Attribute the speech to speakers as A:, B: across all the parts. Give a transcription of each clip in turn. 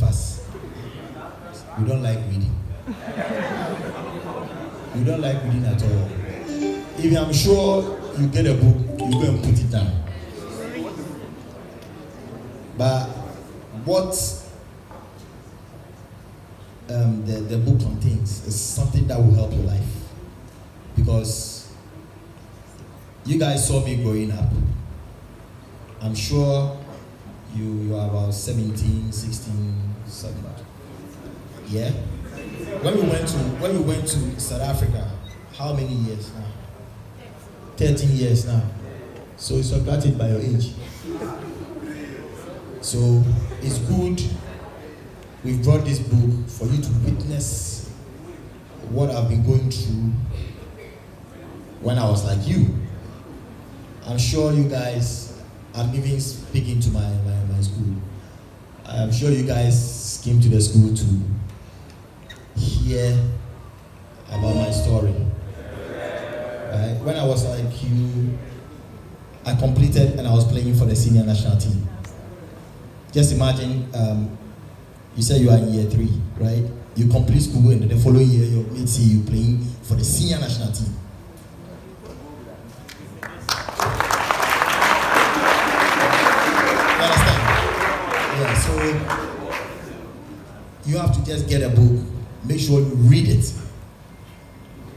A: of us, we don't like reading. We don't like reading at all. If I'm sure you get a book, you go and put it down. But what the book contains is something that will help your life. Because you guys saw me growing up. I'm sure you are about 17, 16, something like that. Yeah? When we went to South Africa, how many years now? 13 years now. So it's subtracted by your age. So it's good we've brought this book for you to witness what I've been going through when I was like you. I'm sure you guys, I'm even speaking to my school. I'm sure you guys came to the school to hear about my story. Right? When I was like you, I completed and I was playing for the senior national team. Just imagine, you said you are in year 3, right? You complete school and the following year your mates see you playing for the senior national team. You understand? Yeah, so you have to just get a book, make sure you read it.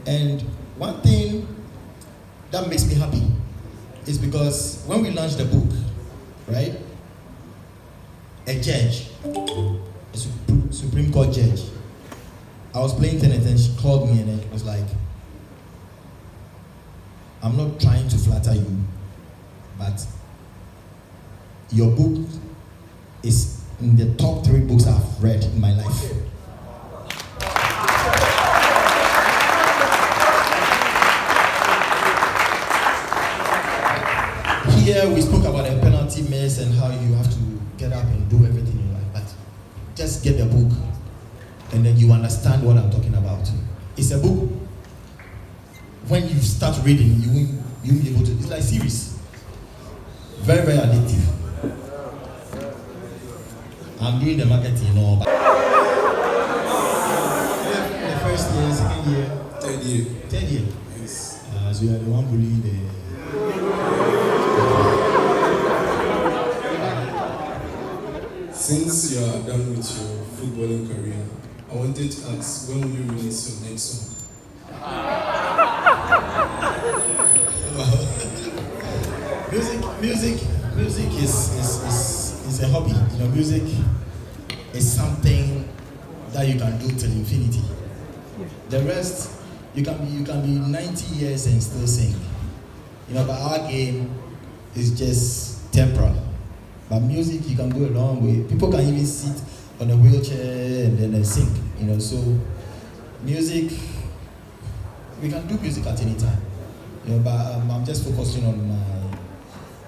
A: And one thing that makes me happy is because when we launched the book, right? A judge, a Supreme Court judge, I was playing tennis and she called me and it was like, I'm not trying to flatter you, but your book is in the top 3 books I've read in my life. Here we spoke about a penalty miss and how you have to get up and do everything in life, but just get the book and then you understand what I'm talking about. It's a book, when you start reading, you'll be able to, it's like series. Very, very addictive. I'm doing the marketing, you know. But the first year, second year, third year. Yes. So you are the one bullying the.
B: Since you are done with your footballing career, I wanted to ask, when will you release your next song?
A: Music is a hobby. You know, music is something that you can do till infinity. The rest, you can be 90 years and still sing. You know, but our game is just temporal. But music, you can go a long way. People can even sit on a wheelchair and then they sing. You know, so music, we can do music at any time. You know, but I'm just focusing on my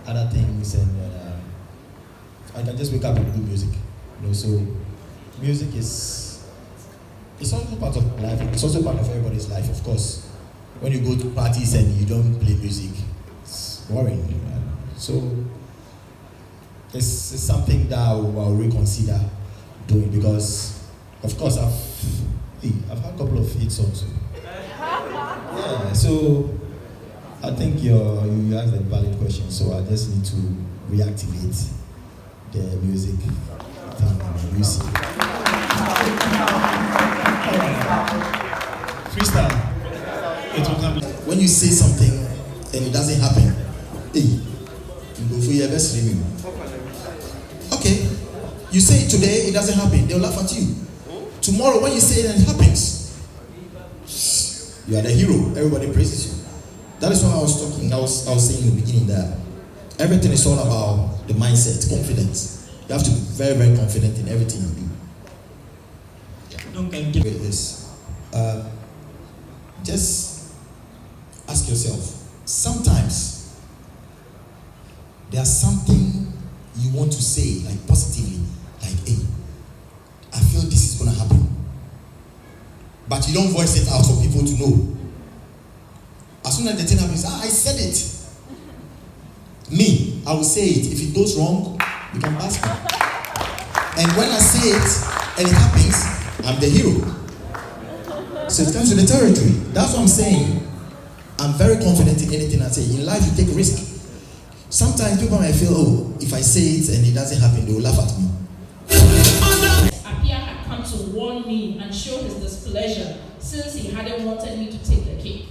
A: other things, and I can just wake up and do music. You know, so music is, it's also part of life. It's also part of everybody's life, of course. When you go to parties and you don't play music, it's boring. You know? So it's something that I'll reconsider doing, because, of course, I've had a couple of hit songs. Yeah, so I think you asked a valid question, so I just need to reactivate the music thing and music. Freestyle. When you say something and it doesn't happen, hey, you go for your best streaming. Okay, you say it today, it doesn't happen, they'll laugh at you. Tomorrow, when you say it and it happens, you are the hero, everybody praises you. That is what I was saying in the beginning, that everything is all about the mindset, confidence. You have to be very, very confident in everything you do. Don't get this. Just ask yourself, sometimes there's something you want to say, like positively, like, hey, I feel this is gonna happen. But you don't voice it out for people to know. As soon as the thing happens, I said it. Me, I will say it. If it goes wrong, you can pass me. And when I say it and it happens, I'm the hero. So it comes to the territory. That's what I'm saying. I'm very confident in anything I say. In life, you take risk. Sometimes people might feel, oh, if I say it and it doesn't happen, they will laugh at me.
C: Apia had come to warn me and show his displeasure since he hadn't wanted me to take the cake.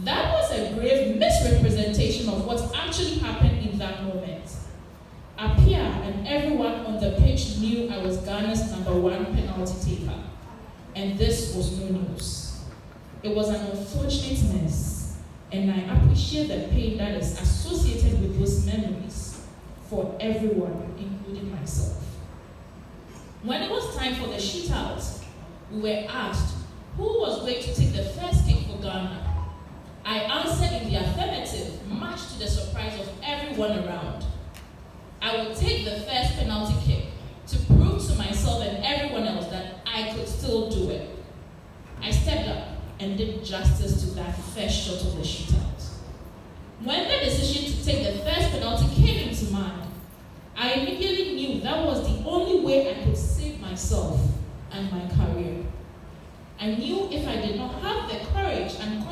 C: That was a grave misrepresentation of what actually happened in that moment. Apia and everyone on the pitch knew I was Ghana's #1 penalty taker, and this was no news. It was an unfortunate mess, and I appreciate the pain that is associated with those memories for everyone, including myself. When it was time for the shootout, we were asked who was going to take the first kick for Ghana. I answered in the affirmative, much to the surprise of everyone around. I would take the first penalty kick to prove to myself and everyone else that I could still do it. I stepped up and did justice to that first shot of the shootout. When the decision to take the first penalty came into mind, I immediately knew that was the only way I could save myself and my career. I knew if I did not have the courage and confidence